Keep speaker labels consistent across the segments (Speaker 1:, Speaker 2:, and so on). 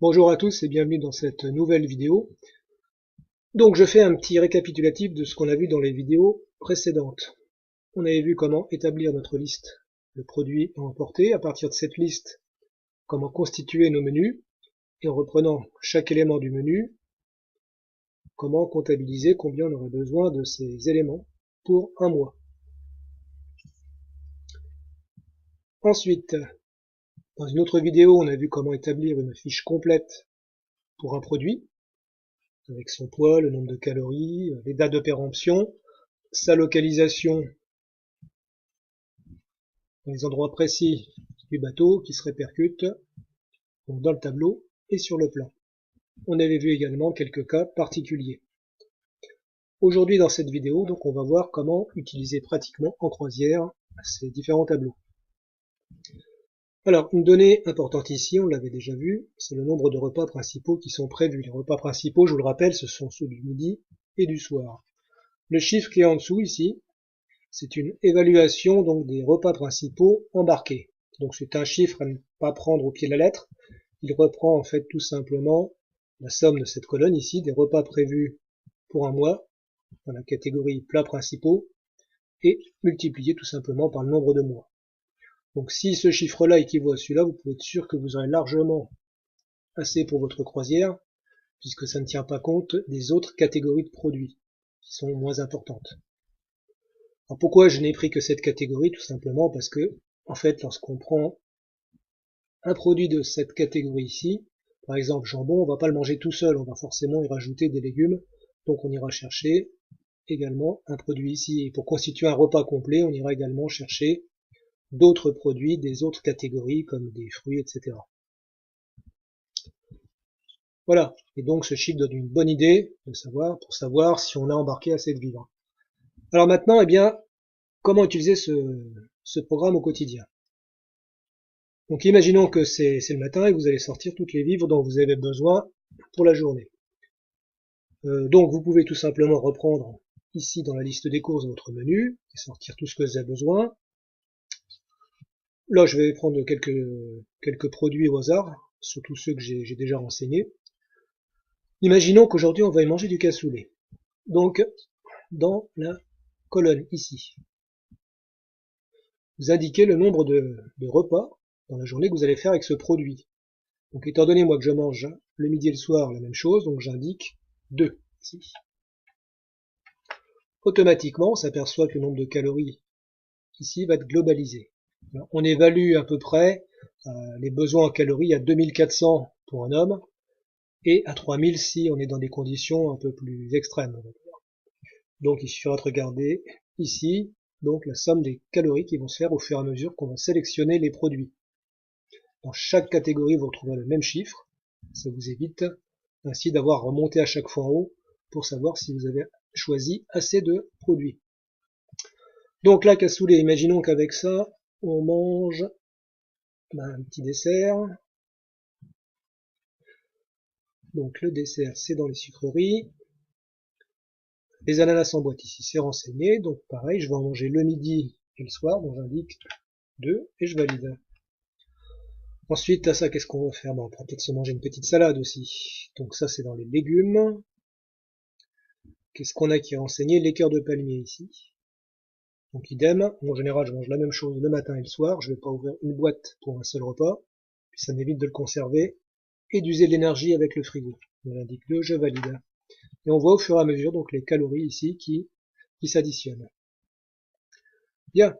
Speaker 1: Bonjour à tous et bienvenue dans cette nouvelle vidéo. Donc je fais un petit récapitulatif de ce qu'on a vu dans les vidéos précédentes. On avait vu comment établir notre liste de produits à emporter, à partir de cette liste, comment constituer nos menus, et en reprenant chaque élément du menu, comment comptabiliser combien on aurait besoin de ces éléments pour un mois. Ensuite, dans une autre vidéo, on a vu comment établir une fiche complète pour un produit, avec son poids, le nombre de calories, les dates de péremption, sa localisation dans les endroits précis du bateau qui se répercutent dans le tableau et sur le plan. On avait vu également quelques cas particuliers. Aujourd'hui dans cette vidéo, donc on va voir comment utiliser pratiquement en croisière ces différents tableaux. Alors, une donnée importante ici, on l'avait déjà vu, c'est le nombre de repas principaux qui sont prévus. Les repas principaux, je vous le rappelle, ce sont ceux du midi et du soir. Le chiffre qui est en dessous ici, c'est une évaluation donc des repas principaux embarqués. Donc c'est un chiffre à ne pas prendre au pied de la lettre. Il reprend en fait tout simplement la somme de cette colonne ici, des repas prévus pour un mois, dans la catégorie plats principaux, et multiplié tout simplement par le nombre de mois. Donc si ce chiffre-là équivaut à celui-là, vous pouvez être sûr que vous aurez largement assez pour votre croisière, puisque ça ne tient pas compte des autres catégories de produits, qui sont moins importantes. Alors pourquoi je n'ai pris que cette catégorie? Tout simplement parce que, en fait, lorsqu'on prend un produit de cette catégorie ici, par exemple jambon, on va pas le manger tout seul, on va forcément y rajouter des légumes, donc on ira chercher également un produit ici. Et pour constituer un repas complet, on ira également chercher d'autres produits des autres catégories, comme des fruits, etc. Voilà, et donc ce chiffre donne une bonne idée de savoir, pour savoir si on a embarqué assez de vivres. Alors maintenant, eh bien, comment utiliser ce programme au quotidien? Donc imaginons que c'est le matin et que vous allez sortir toutes les vivres dont vous avez besoin pour la journée. Donc vous pouvez tout simplement reprendre ici dans la liste des courses votre menu et sortir tout ce que vous avez besoin. Là je vais prendre quelques produits au hasard, surtout ceux que j'ai déjà renseignés. Imaginons qu'aujourd'hui on va y manger du cassoulet. Donc dans la colonne ici, vous indiquez le nombre de repas dans la journée que vous allez faire avec ce produit. Donc étant donné moi que je mange le midi et le soir la même chose, donc j'indique 2 ici. Automatiquement, on s'aperçoit que le nombre de calories ici va être globalisé. Alors, on évalue à peu près les besoins en calories à 2400 pour un homme et à 3000 si on est dans des conditions un peu plus extrêmes. Donc il suffira de regarder ici donc la somme des calories qui vont se faire au fur et à mesure qu'on va sélectionner les produits. Dans chaque catégorie, vous retrouvez le même chiffre. Ça vous évite ainsi d'avoir remonté à chaque fois en haut pour savoir si vous avez choisi assez de produits. Donc là, cassoulet, imaginons qu'avec ça, on mange un petit dessert. Donc le dessert, c'est dans les sucreries. Les ananas en boîte ici, c'est renseigné. Donc pareil, je vais en manger le midi et le soir. Donc j'indique 2 et je valide. Ensuite, à ça, qu'est-ce qu'on va faire? On pourra peut-être se manger une petite salade aussi. Donc ça, c'est dans les légumes. Qu'est-ce qu'on a qui est renseigné? Les cœurs de palmier ici. Donc idem, en général je mange la même chose le matin et le soir, je ne vais pas ouvrir une boîte pour un seul repas, puis ça m'évite de le conserver et d'user de l'énergie avec le frigo. On indique 2, je valide. Et on voit au fur et à mesure donc les calories ici qui s'additionnent. Bien,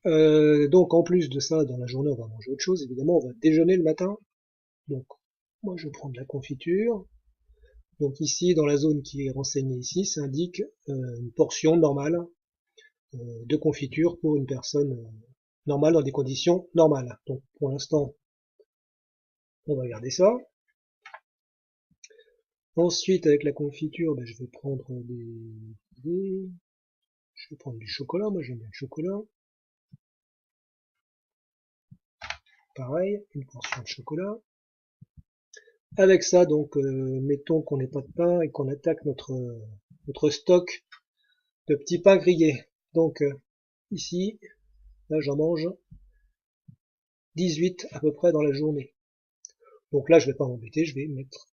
Speaker 1: donc en plus de ça, dans la journée on va manger autre chose, évidemment on va déjeuner le matin. Donc moi je prends de la confiture. Donc ici dans la zone qui est renseignée ici, ça indique une portion normale de confiture pour une personne normale dans des conditions normales. Donc pour l'instant, on va garder ça. Ensuite, avec la confiture, je vais prendre je vais prendre du chocolat. Moi, j'aime bien le chocolat. Pareil, une portion de chocolat. Avec ça, donc, mettons qu'on n'ait pas de pain et qu'on attaque notre stock de petits pains grillés. Donc, ici, là, j'en mange 18 à peu près dans la journée. Donc là, je vais pas m'embêter, je vais mettre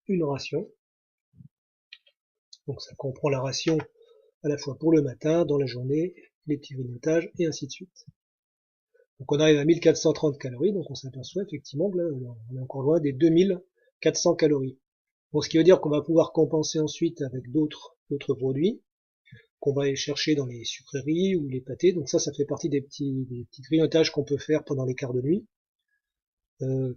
Speaker 1: une ration. Donc ça comprend la ration à la fois pour le matin, dans la journée, les petits grignotages, et ainsi de suite. Donc on arrive à 1430 calories, donc on s'aperçoit effectivement que là, on est encore loin des 2400 calories. Bon, ce qui veut dire qu'on va pouvoir compenser ensuite avec d'autres produits qu'on va aller chercher dans les sucreries ou les pâtés. Donc ça fait partie des petits grignotages qu'on peut faire pendant les quarts de nuit.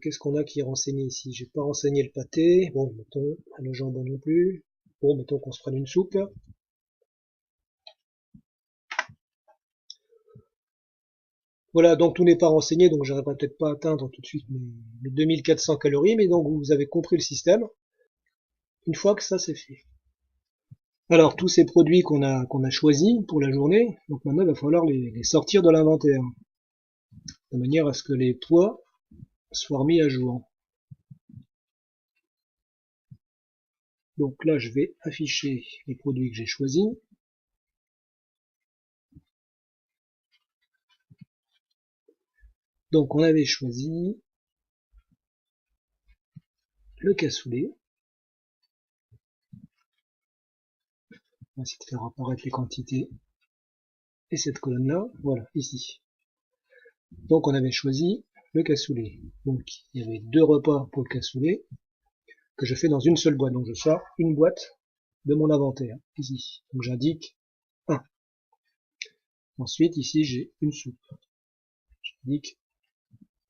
Speaker 1: Qu'est-ce qu'on a qui est renseigné ici? J'ai pas renseigné le pâté. Bon, mettons, le jambon non plus. Bon, mettons qu'on se prenne une soupe. Voilà, donc tout n'est pas renseigné, donc j'arriverai peut-être pas à atteindre tout de suite mes 2400 calories, mais donc vous avez compris le système, une fois que ça c'est fait. Alors, tous ces produits qu'on a choisis pour la journée, donc maintenant il va falloir les sortir de l'inventaire, de manière à ce que les poids soient remis à jour. Donc là, je vais afficher les produits que j'ai choisis. Donc on avait choisi le cassoulet. On va essayer de faire apparaître les quantités. Et cette colonne-là, voilà, ici. Donc on avait choisi le cassoulet. Donc il y avait 2 repas pour le cassoulet que je fais dans une seule boîte. Donc je sors une boîte de mon inventaire, ici. Donc j'indique 1. Ensuite, ici, j'ai une soupe. J'indique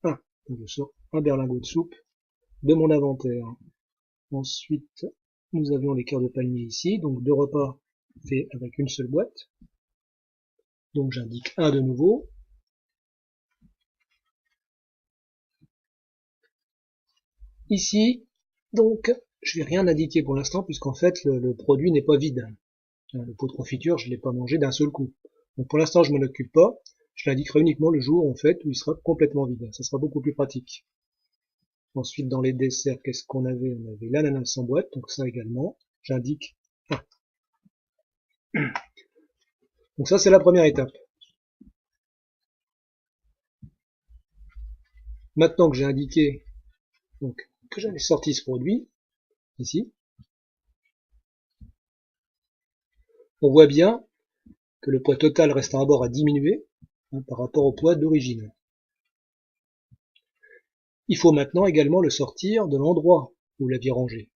Speaker 1: 1. Donc je sors un berlingot de soupe de mon inventaire. Ensuite, nous avions les cœurs de palmier ici, donc 2 repas faits avec une seule boîte. Donc j'indique 1 de nouveau. Ici, donc, je vais rien indiquer pour l'instant, puisqu'en fait, le produit n'est pas vide. Le pot de confiture, je ne l'ai pas mangé d'un seul coup. Donc pour l'instant, je m'en occupe pas. Je l'indiquerai uniquement le jour, en fait, où il sera complètement vide. Ça sera beaucoup plus pratique. Ensuite, dans les desserts, qu'est-ce qu'on avait? On avait l'ananas en boîte, donc ça également. J'indique 1. Donc ça, c'est la première étape. Maintenant que j'ai indiqué donc, que j'avais sorti ce produit, ici, on voit bien que le poids total reste à bord à diminuer par rapport au poids d'origine. Il faut maintenant également le sortir de l'endroit où vous l'aviez rangé.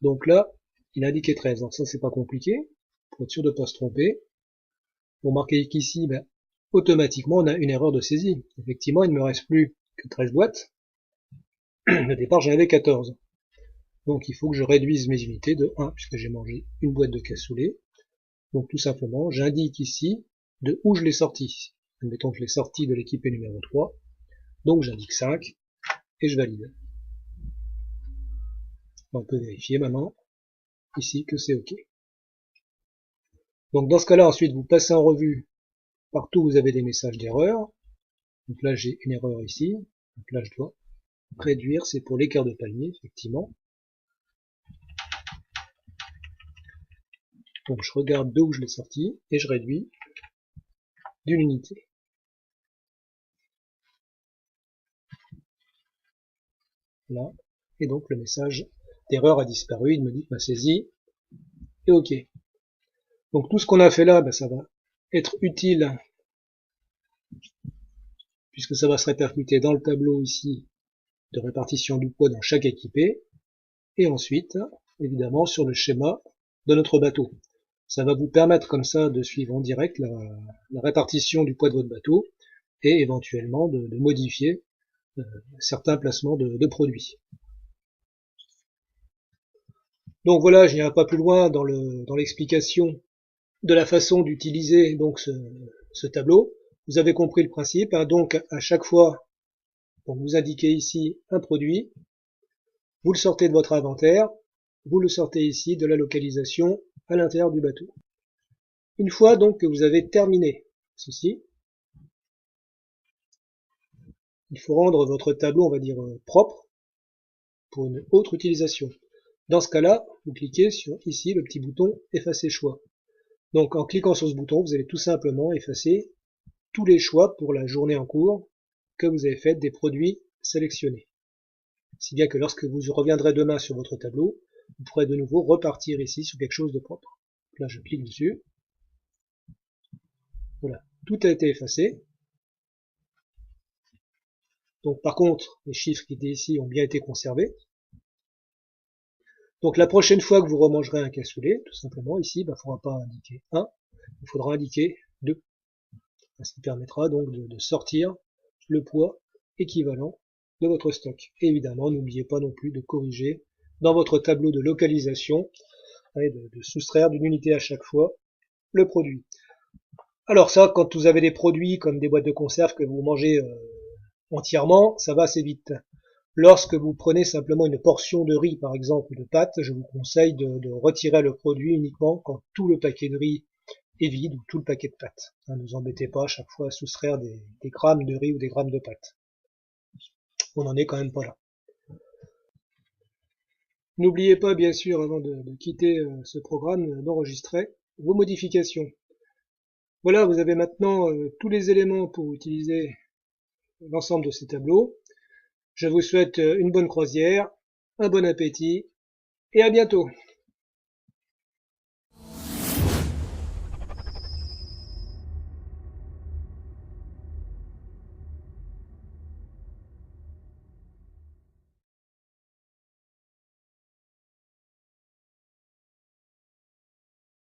Speaker 1: Donc là, il a indiqué 13, donc ça c'est pas compliqué, pour être sûr de ne pas se tromper. Vous remarquez qu'ici, ben, automatiquement on a une erreur de saisie. Effectivement, il ne me reste plus que 13 boîtes. Au départ, j'en avais 14. Donc il faut que je réduise mes unités de 1, puisque j'ai mangé une boîte de cassoulet. Donc tout simplement, j'indique ici de où je l'ai sorti. Admettons que je l'ai sorti de l'équipée numéro 3. Donc j'indique 5 et je valide. On peut vérifier maintenant ici que c'est OK. Donc dans ce cas-là, ensuite, vous passez en revue partout où vous avez des messages d'erreur. Donc là, j'ai une erreur ici. Donc là, je dois réduire. C'est pour l'écart de palmier, effectivement. Donc je regarde d'où je l'ai sorti et je réduis d'une unité. Là. Et donc le message d'erreur a disparu. Il me dit que ma saisie est OK. Donc tout ce qu'on a fait là, ben, ça va être utile puisque ça va se répercuter dans le tableau ici de répartition du poids dans chaque équipée et ensuite évidemment sur le schéma de notre bateau. Ça va vous permettre comme ça de suivre en direct la répartition du poids de votre bateau et éventuellement de modifier certains placements de produits. Donc voilà, je n'irai pas plus loin dans l'explication de la façon d'utiliser donc ce tableau. Vous avez compris le principe, hein. Donc à chaque fois, donc vous indiquez ici un produit, vous le sortez de votre inventaire, vous le sortez ici de la localisation à l'intérieur du bateau. Une fois donc que vous avez terminé ceci, il faut rendre votre tableau, on va dire, propre pour une autre utilisation. Dans ce cas-là, vous cliquez sur ici le petit bouton effacer choix. Donc en cliquant sur ce bouton, vous allez tout simplement effacer tous les choix pour la journée en cours que vous avez fait des produits sélectionnés. Si bien que lorsque vous reviendrez demain sur votre tableau, vous pourrez de nouveau repartir ici sur quelque chose de propre. Là, je clique dessus. Voilà, tout a été effacé. Donc par contre, les chiffres qui étaient ici ont bien été conservés. Donc la prochaine fois que vous remangerez un cassoulet, tout simplement, ici, il ne faudra pas indiquer 1, il faudra indiquer 2. Ce qui permettra donc de sortir le poids équivalent de votre stock. Et évidemment, n'oubliez pas non plus de corriger dans votre tableau de localisation et de soustraire d'une unité à chaque fois le produit. Alors ça, quand vous avez des produits comme des boîtes de conserve que vous mangez entièrement, ça va assez vite. Lorsque vous prenez simplement une portion de riz, par exemple, ou de pâtes, je vous conseille de retirer le produit uniquement quand tout le paquet de riz est vide ou tout le paquet de pâtes. Ne vous embêtez pas à chaque fois à soustraire des grammes de riz ou des grammes de pâtes. On n'en est quand même pas là. N'oubliez pas, bien sûr, avant de quitter ce programme, d'enregistrer vos modifications. Voilà, vous avez maintenant tous les éléments pour utiliser l'ensemble de ces tableaux. Je vous souhaite une bonne croisière, un bon appétit et à bientôt.